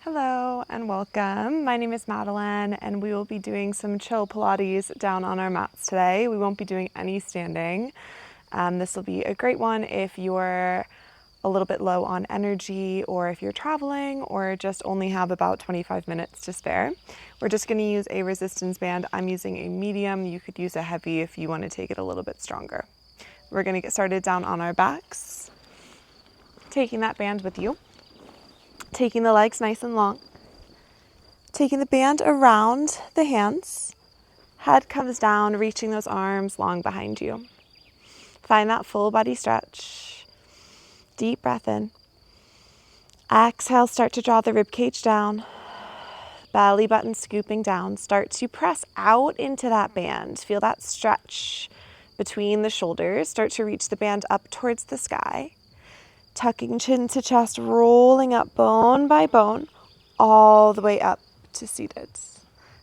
Hello and welcome. My name is Madeline and we will be doing some chill Pilates down on our mats today. We won't be doing any standing. This will be a great one if you're a little bit low on energy or if you're traveling or just only have about 25 minutes to spare. We're just going to use a resistance band. I'm using a medium. You could use a heavy if you want to take it a little bit stronger. We're going to get started down on our backs, taking that band with you. Taking the legs nice and long, taking the band around the hands, head comes down, reaching those arms long behind you. Find that full body stretch. Deep breath in. Exhale, start to draw the rib cage down. Belly button scooping down. Start to press out into that band. Feel that stretch between the shoulders. Start to reach the band up towards the sky. Tucking chin to chest, rolling up bone by bone, all the way up to seated.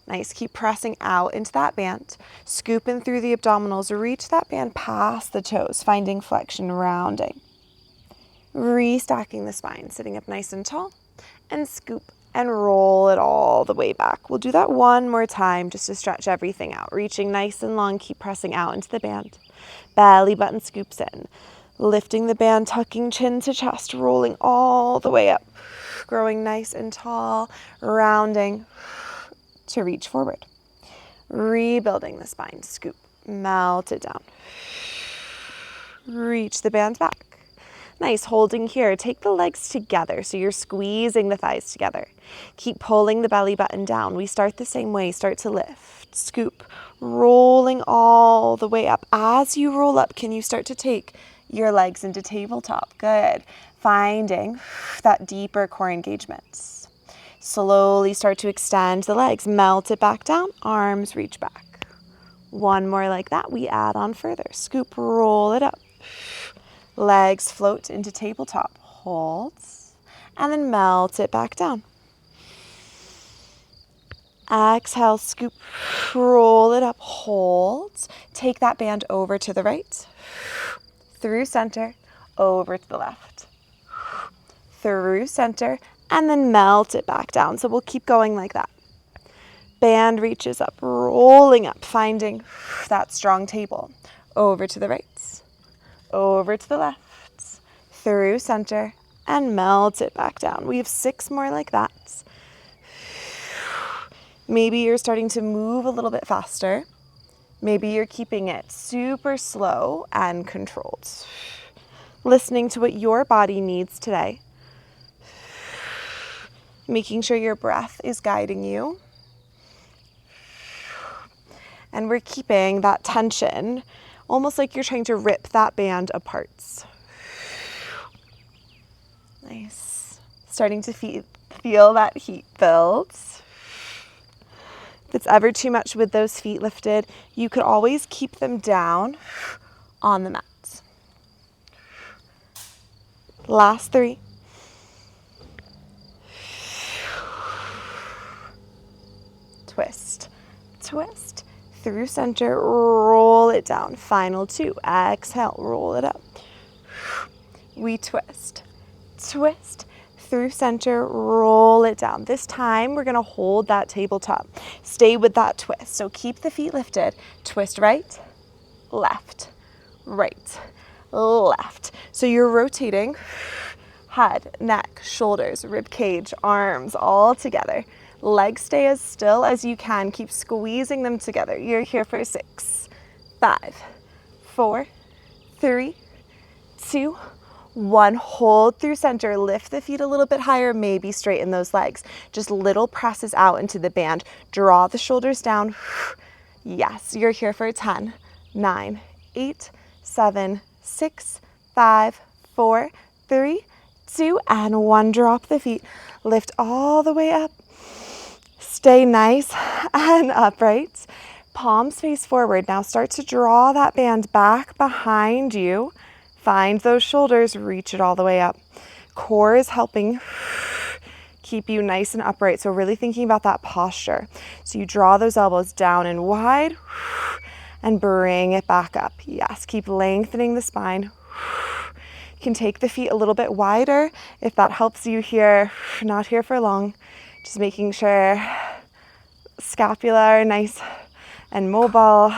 Nice, keep pressing out into that band, scooping through the abdominals, reach that band past the toes, finding flexion, rounding. Restacking the spine, sitting up nice and tall, and scoop and roll it all the way back. We'll do that one more time just to stretch everything out. Reaching nice and long, keep pressing out into the band. Belly button scoops in. Lifting the band, tucking chin to chest, rolling all the way up. Growing nice and tall, rounding to reach forward. Rebuilding the spine, scoop, melt it down. Reach the band back. Nice, holding here. Take the legs together so you're squeezing the thighs together. Keep pulling the belly button down. We start the same way, start to lift, scoop, rolling all the way up. As you roll up, can you start to take your legs into tabletop? Good. Finding that deeper core engagement. Slowly start to extend the legs. Melt it back down. Arms reach back. One more like that. We add on further. Scoop, roll it up. Legs float into tabletop. Hold. And then melt it back down. Exhale, scoop, roll it up. Hold. Take that band over to the right. Through center, over to the left, through center, and then melt it back down. So we'll keep going like that. Band reaches up, rolling up, finding that strong table. Over to the right, over to the left, through center, and melt it back down. We have 6 more like that. Maybe you're starting to move a little bit faster. Maybe you're keeping it super slow and controlled. Listening to what your body needs today. Making sure your breath is guiding you. And we're keeping that tension, almost like you're trying to rip that band apart. Nice. Starting to feel that heat build. If it's ever too much with those feet lifted, you could always keep them down on the mat. Last 3. Twist, twist, through center, roll it down. Final 2, exhale, roll it up. We twist, twist, through center, roll it down. This time we're going to hold that tabletop. Stay with that twist. So keep the feet lifted. Twist right, left, right, left. So you're rotating head, neck, shoulders, rib cage, arms all together. Legs stay as still as you can. Keep squeezing them together. You're here for 6, 5, 4, 3, 2, 1. Hold through center. Lift the feet a little bit higher. Maybe straighten those legs. Just little presses out into the band. Draw the shoulders down. Yes, you're here for 10, 9, 8, 7, 6, 5, 4, 3, 2, and 1. Drop the feet. Lift all the way up. Stay nice and upright. Palms face forward. Now start to draw that band back behind you. Find those shoulders, reach it all the way up. Core is helping keep you nice and upright. So really thinking about that posture. So you draw those elbows down and wide and bring it back up. Yes, keep lengthening the spine. can take the feet a little bit wider if that helps you here. Not here for long. Just making sure scapula are nice and mobile.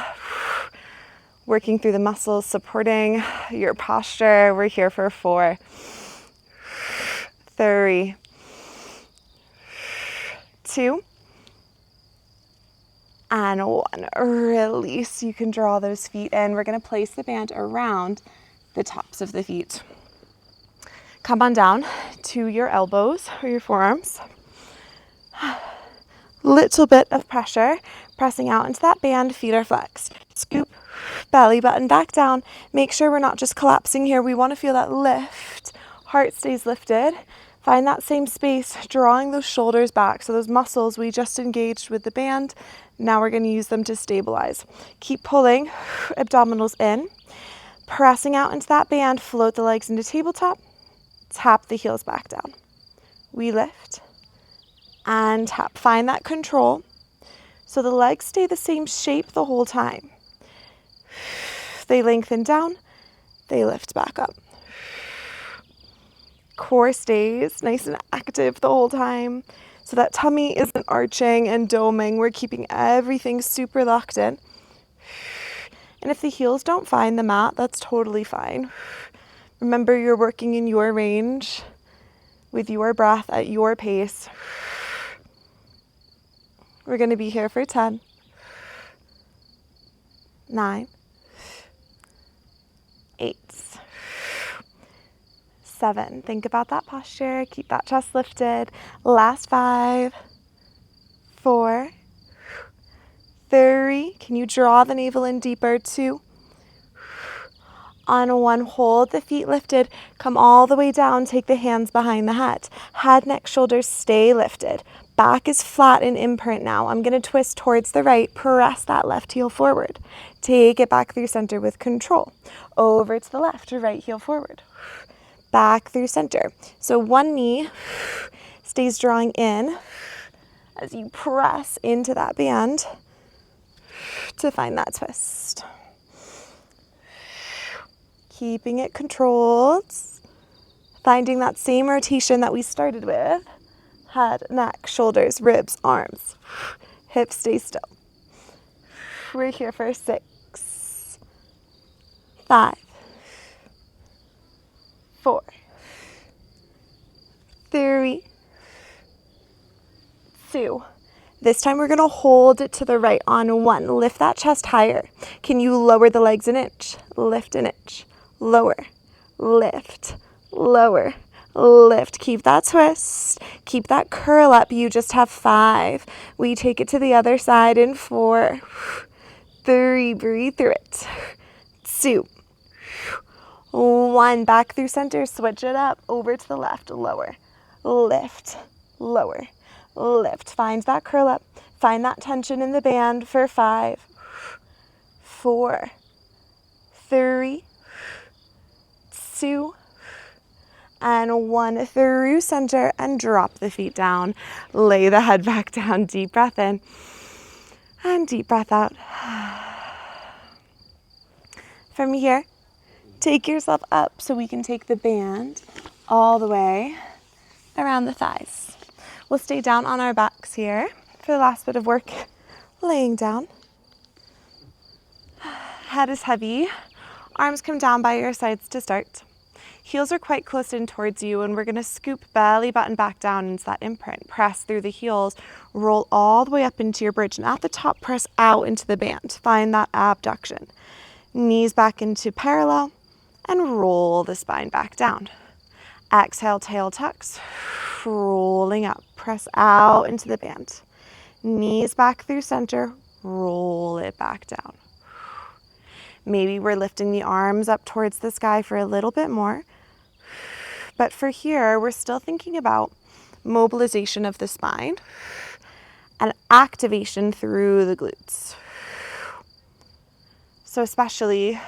Working through the muscles, supporting your posture. We're here for 4, 3, 2, and 1. Release. You can draw those feet in. We're going to place the band around the tops of the feet. Come on down to your elbows or your forearms. Little bit of pressure, pressing out into that band. Feet are flexed. Scoop, belly button back down. Make sure we're not just collapsing here. We want to feel that lift. Heart stays lifted. Find that same space, drawing those shoulders back. So those muscles we just engaged with the band, now we're going to use them to stabilize. Keep pulling, abdominals in. Pressing out into that band, float the legs into tabletop. Tap the heels back down. We lift and tap. Find that control. So the legs stay the same shape the whole time. They lengthen down, they lift back up. Core stays nice and active the whole time. So that tummy isn't arching and doming. We're keeping everything super locked in. And if the heels don't find the mat, that's totally fine. Remember, you're working in your range with your breath at your pace. We're going to be here for 10, 9, 8, 7. Think about that posture. Keep that chest lifted. Last 5, 4, 3. Can you draw the navel in deeper? 2. On 1, hold the feet lifted. Come all the way down. Take the hands behind the head. Head, neck, shoulders stay lifted. Back is flat in imprint now. I'm going to twist towards the right. Press that left heel forward. Take it back through center with control. Over to the left, right heel forward. Back through center. So one knee stays drawing in as you press into that band to find that twist. Keeping it controlled. Finding that same rotation that we started with. Head, neck, shoulders, ribs, arms. Hips stay still. We're here for 6, 5, 4, 3, 2. This time we're going to hold it to the right on 1. Lift that chest higher. Can you lower the legs an inch? Lift an inch. Lower. Lift. Lower. Lift. Keep that twist. Keep that curl up. You just have 5. We take it to the other side in 4, 3. Breathe through it. 2, 1. Back through center. Switch it up. Over to the left. Lower. Lift. Lower. Lift. Find that curl up. Find that tension in the band for 5, 4, 3, 2, and 1. Through center and drop the feet down. Lay the head back down. Deep breath in and deep breath out. From here, take yourself up so we can take the band all the way around the thighs. We'll stay down on our backs here for the last bit of work. Laying down. Head is heavy. Arms come down by your sides to start. Heels are quite close in towards you, and we're going to scoop belly button back down into that imprint. Press through the heels. Roll all the way up into your bridge. And at the top, press out into the band. Find that abduction. Knees back into parallel. And roll the spine back down. Exhale, tail tucks. Rolling up. Press out into the band. Knees back through center. Roll it back down. Maybe we're lifting the arms up towards the sky for a little bit more. But for here, we're still thinking about mobilization of the spine and activation through the glutes. So especially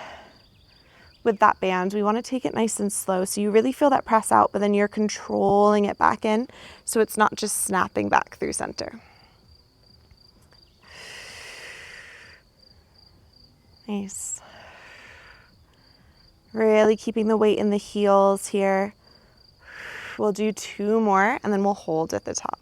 with that band, we want to take it nice and slow. So you really feel that press out, but then you're controlling it back in so it's not just snapping back through center. Nice. Really keeping the weight in the heels here. We'll do 2 more and then we'll hold at the top.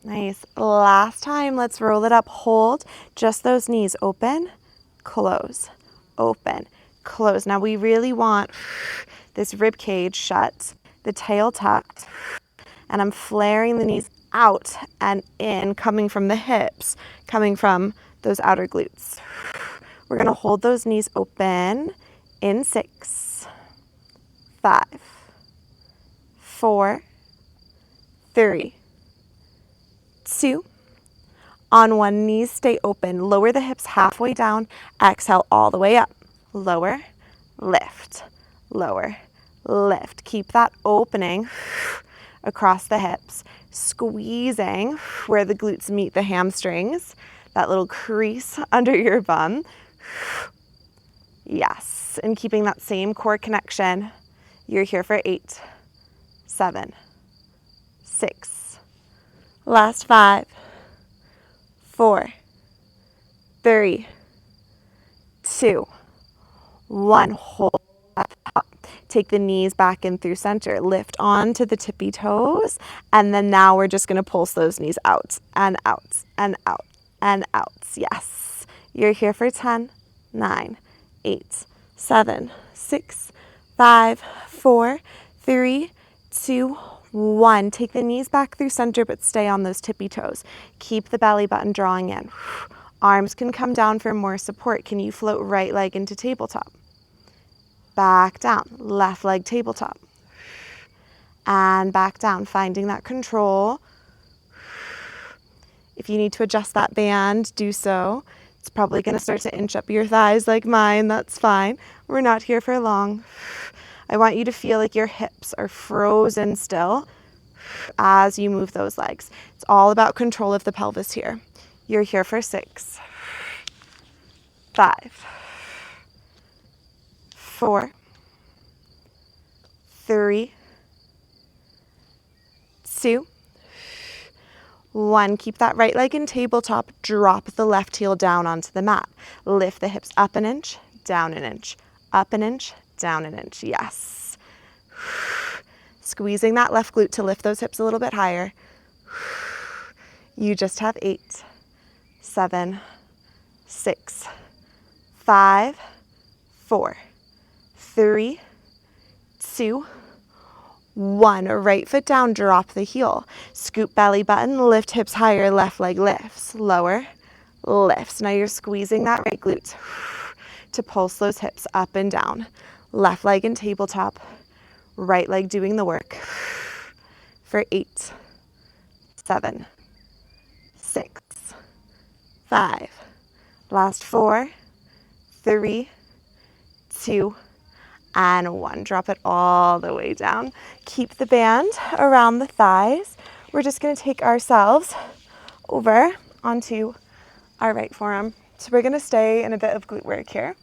Nice. Last time, let's roll it up. Hold just those knees open, close, open, close. Now we really want this rib cage shut, the tail tucked, and I'm flaring the knees out and in, coming from the hips, coming from those outer glutes. We're going to hold those knees open in 6, 5, 4, 3, 2. On one, knees stay open. Lower the hips halfway down. Exhale all the way up. Lower, lift, lower, lift. Keep that opening across the hips, squeezing where the glutes meet the hamstrings, that little crease under your bum. Yes, and keeping that same core connection. You're here for 8, 7, 6. Last 5, 4, 3, 2, 1. Hold at the top. Take the knees back in through center. Lift onto the tippy toes. And then now we're just going to pulse those knees out and out and out and out. Yes. You're here for 10, 9, 8, 7, 6, 5, 4, 3, 2, 1. Take the knees back through center, but stay on those tippy toes. Keep the belly button drawing in. Arms can come down for more support. Can you float right leg into tabletop? Back down. Left leg tabletop. And back down, finding that control. If you need to adjust that band, do so. It's probably going to start to inch up your thighs like mine. That's fine. We're not here for long. I want you to feel like your hips are frozen still as you move those legs. It's all about control of the pelvis here. You're here for 6, 5, 4, 3, 2, 1. Keep that right leg in tabletop. Drop the left heel down onto the mat. Lift the hips up an inch, down an inch, up an inch, down an inch. Yes. Squeezing that left glute to lift those hips a little bit higher. You just have 8, 7, 6, 5, 4, 3, 2, 1. Right foot down, drop the heel. Scoop belly button, lift hips higher, left leg lifts. Lower, lifts. Now you're squeezing that right glute to pulse those hips up and down. Left leg in tabletop, right leg doing the work for 8, 7, 6, 5. Last 4, 3, 2, and 1. Drop it all the way down. Keep the band around the thighs. We're just going to take ourselves over onto our right forearm. So we're going to stay in a bit of glute work here.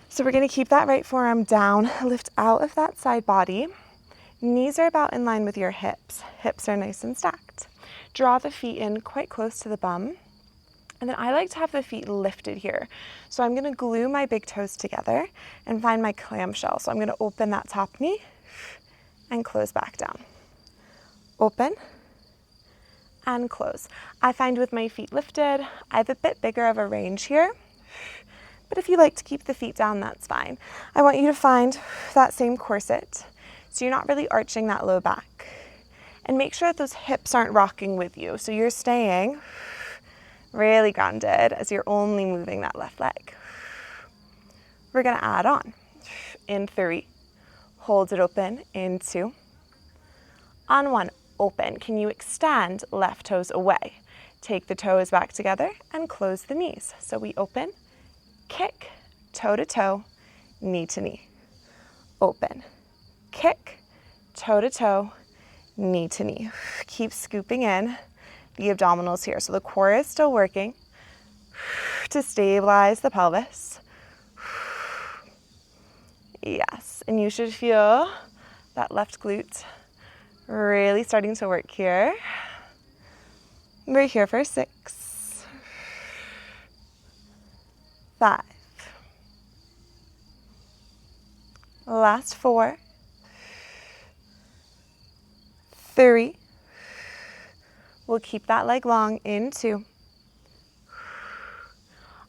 So we're going to keep that right forearm down, lift out of that side body. Knees are about in line with your hips. Hips are nice and stacked. Draw the feet in quite close to the bum. And then I like to have the feet lifted here. So I'm going to glue my big toes together and find my clamshell. So I'm going to open that top knee and close back down. Open and close. I find with my feet lifted, I have a bit bigger of a range here. But if you like to keep the feet down, that's fine. I want you to find that same corset so you're not really arching that low back. And make sure that those hips aren't rocking with you. So you're staying really grounded as you're only moving that left leg. We're going to add on. In 3, hold it open. In 2, on 1, open. Can you extend left toes away? Take the toes back together and close the knees. So we open, kick, toe to toe, knee to knee. Open, kick, toe to toe, knee to knee. Keep scooping in the abdominals here. So the core is still working to stabilize the pelvis. Yes, and you should feel that left glute really starting to work here. We're here for 6, 5. Last 4. 3. We'll keep that leg long in 2.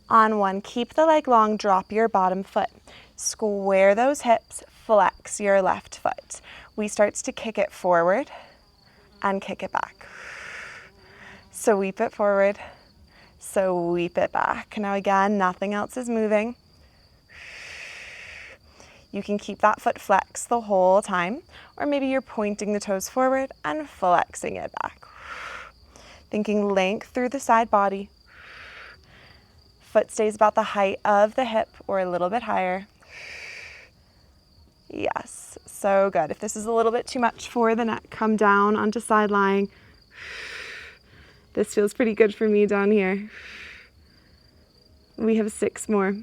On 1, keep the leg long, drop your bottom foot. Square those hips, flex your left foot. We start to kick it forward and kick it back. Sweep it forward, sweep it back. Now again, nothing else is moving. You can keep that foot flexed the whole time, or maybe you're pointing the toes forward and flexing it back. Thinking length through the side body. Foot stays about the height of the hip or a little bit higher. Yes, so good. If this is a little bit too much for the neck, come down onto side lying. This feels pretty good for me down here. We have 6 more.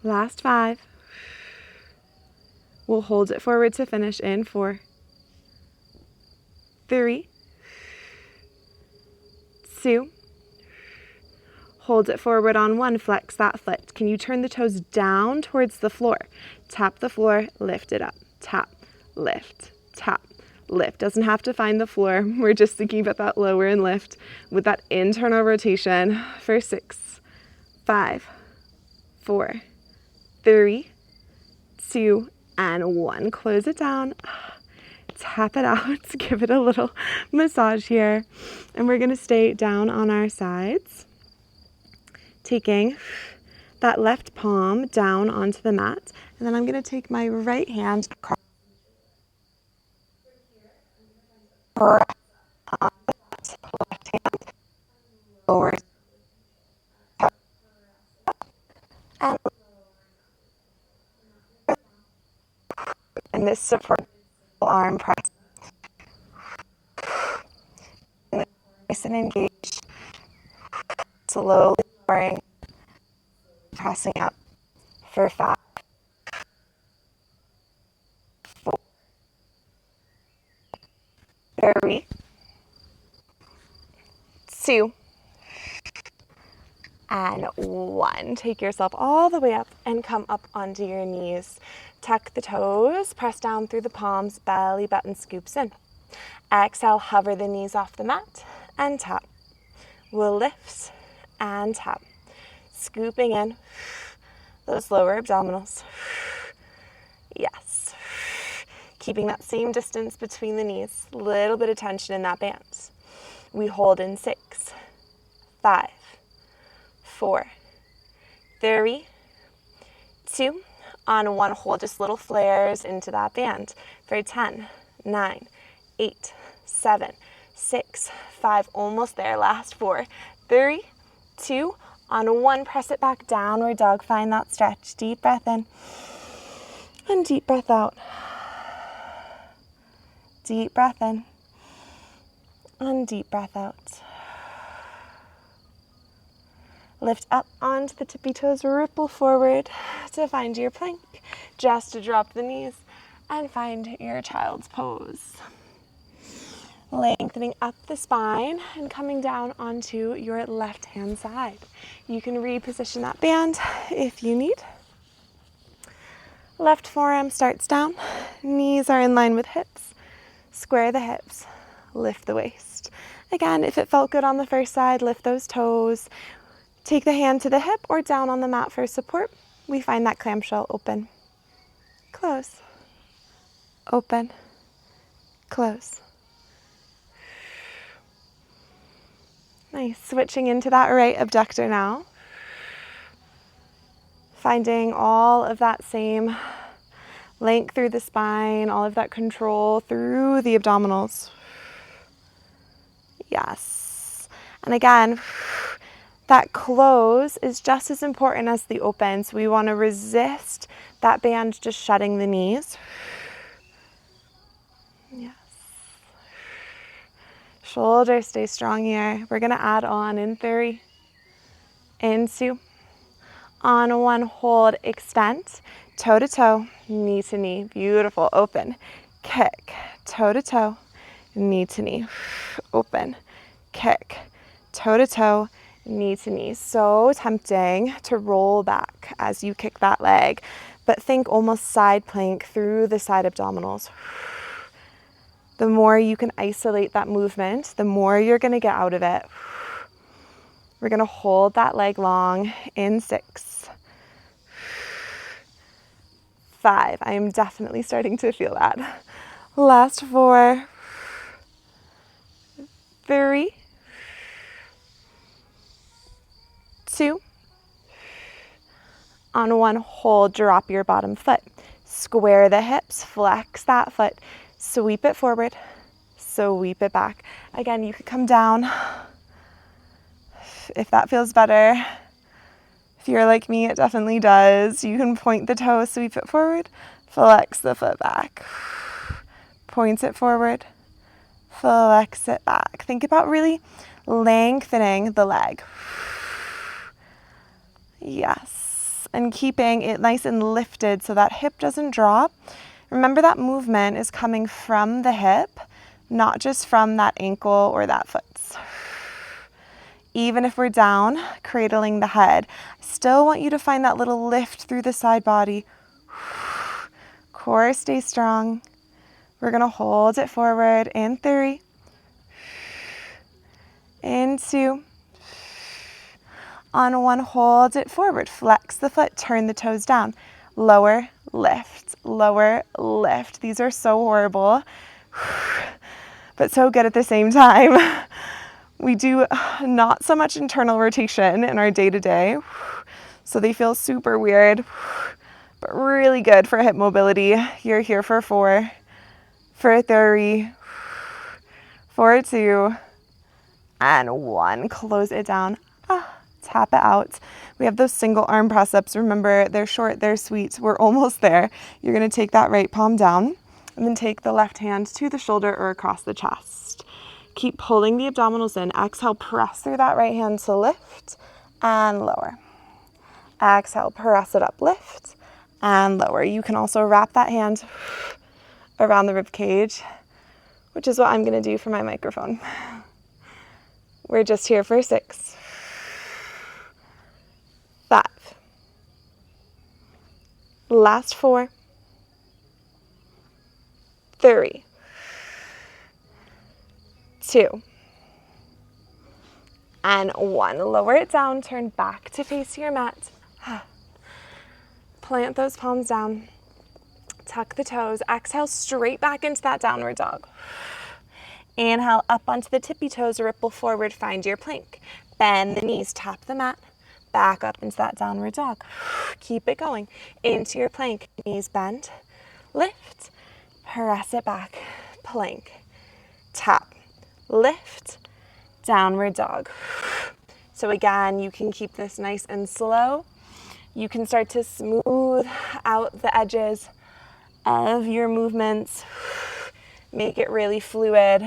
Last 5. We'll hold it forward to finish in 4. 3. 2. Hold it forward on 1, flex that foot. Can you turn the toes down towards the floor? Tap the floor, lift it up. Tap, lift, tap, lift. Doesn't have to find the floor. We're just thinking about that lower and lift with that internal rotation for 6, 5, 4, 3, 2, and 1. Close it down. Tap it out. Give it a little massage here. And we're going to stay down on our sides. Taking that left palm down onto the mat, and then I'm going to take my right hand across left hand lower and this support arm press. Nice and engaged. Slowly lowering, pressing up for 5, 4, 3, 2, and 1. Take yourself all the way up and come up onto your knees. Tuck the toes, press down through the palms, belly button scoops in. Exhale, hover the knees off the mat and tap. We'll lift and tap. Scooping in those lower abdominals. Yes. Keeping that same distance between the knees. A little bit of tension in that band. We hold in 6, 5, 4, 3, 2. On 1, hold just little flares into that band for 10, 9, 8, 7, 6, 5. Almost there. Last 4, 3, 2. On 1, press it back, downward dog. Find that stretch. Deep breath in and deep breath out. Deep breath in and deep breath out. Lift up onto the tippy toes, ripple forward to find your plank, just to drop the knees and find your child's pose. Lengthening up the spine and coming down onto your left hand side. You can reposition that band if you need. Left forearm starts down, knees are in line with hips. Square the hips, lift the waist. Again, if it felt good on the first side, lift those toes. Take the hand to the hip or down on the mat for support. We find that clamshell open, close, open, close. Nice. Switching into that right abductor now. Finding all of that same length through the spine, all of that control through the abdominals. Yes. And again, that close is just as important as the open. So we want to resist that band just shutting the knees. Yes. Shoulders stay strong here. We're going to add on in 3, in 2, on 1, hold, extend, toe to toe, knee to knee. Beautiful. Open, kick, toe to toe, knee to knee. Open, kick, toe to toe, knee to knee. So tempting to roll back as you kick that leg, but think almost side plank through the side abdominals. The more you can isolate that movement, the more you're going to get out of it. We're going to hold that leg long in 6, 5. I am definitely starting to feel that. Last 4, 3, 2. On 1, hold, drop your bottom foot. Square the hips, flex that foot, sweep it forward, sweep it back. Again, you could come down if that feels better. If you're like me, it definitely does. You can point the toe, sweep it forward, flex the foot back. Point it forward, flex it back. Think about really lengthening the leg. Yes, and keeping it nice and lifted so that hip doesn't drop. Remember that movement is coming from the hip, not just from that ankle or that foot. Even if we're down, cradling the head, I still want you to find that little lift through the side body. Core, stay strong. We're going to hold it forward in 3, in 2. On 1, hold it forward. Flex the foot, turn the toes down. Lower, lift, lower, lift. These are so horrible, but so good at the same time. We do not so much internal rotation in our day-to-day, so they feel super weird, but really good for hip mobility. You're here for 4, for 3, for 2, and 1. Close it down. Tap it out. We have those single arm press-ups. Remember, they're short, they're sweet. We're almost there. You're going to take that right palm down and then take the left hand to the shoulder or across the chest. Keep pulling the abdominals in. Exhale, press through that right hand to lift and lower. Exhale, press it up, lift and lower. You can also wrap that hand around the rib cage, which is what I'm going to do for my microphone. We're just here for 6, 5. Last 4, 3, 2, and 1. Lower it down, turn back to face your mat. Plant those palms down, tuck the toes, exhale straight back into that downward dog. Inhale up onto the tippy toes, ripple forward, find your plank. Bend the knees, tap the mat, back up into that downward dog. Keep it going, into your plank, knees bend, lift, press it back, plank, tap, lift, downward dog. So again, you can keep this nice and slow. You can start to smooth out the edges of your movements. Make it really fluid.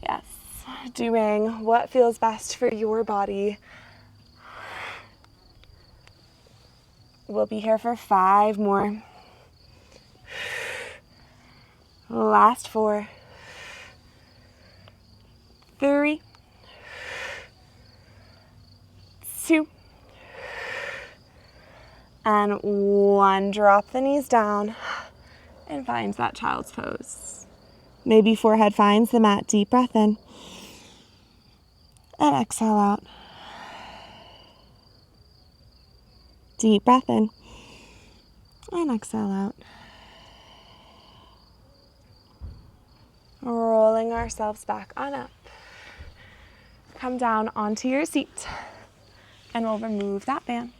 Yes, doing what feels best for your body. We'll be here for 5 more. Last 4, 3, 2, and 1. Drop the knees down and find that child's pose. Maybe forehead finds the mat. Deep breath in and exhale out. Deep breath in and exhale out. Rolling ourselves back on up. Come down onto your seat and we'll remove that band.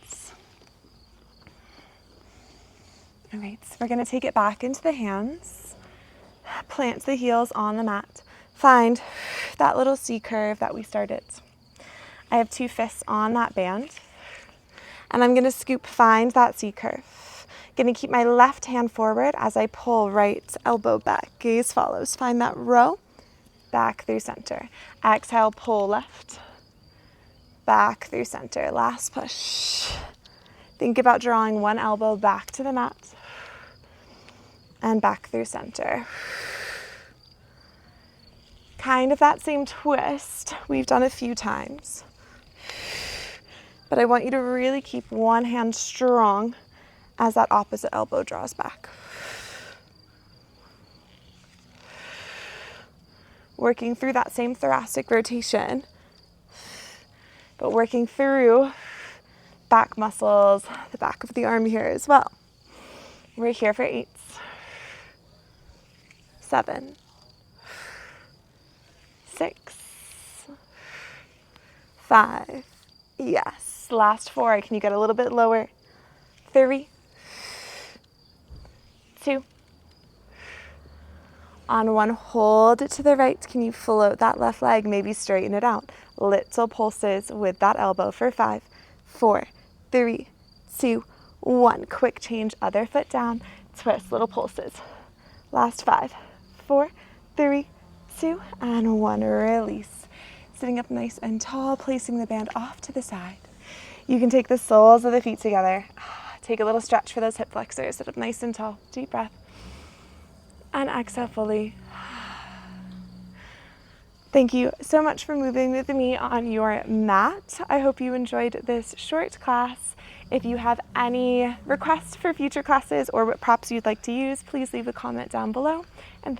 All right, so we're going to take it back into the hands. Plant the heels on the mat. Find that little C curve that we started. I have 2 fists on that band. And I'm going to scoop, find that C curve. Going to keep my left hand forward as I pull right elbow back. Gaze follows. Find that row. Back through center. Exhale, pull left. Back through center. Last push. Think about drawing one elbow back to the mat. And back through center. Kind of that same twist we've done a few times. But I want you to really keep one hand strong as that opposite elbow draws back. Working through that same thoracic rotation, but working through back muscles, the back of the arm here as well. We're here for 8, 7, 6, 5. Yes. Last 4. Can you get a little bit lower? 3, 2. On 1, hold it to the right. Can you float that left leg? Maybe straighten it out. Little pulses with that elbow for 5, 4, 3, 2, 1. Quick change, other foot down. Twist, little pulses. Last 5, 4, 3, 2, and 1. Release. Sitting up nice and tall, placing the band off to the side. You can take the soles of the feet together. Take a little stretch for those hip flexors. Sit up nice and tall. Deep breath. And exhale fully. Thank you so much for moving with me on your mat. I hope you enjoyed this short class. If you have any requests for future classes or what props you'd like to use, please leave a comment down below. And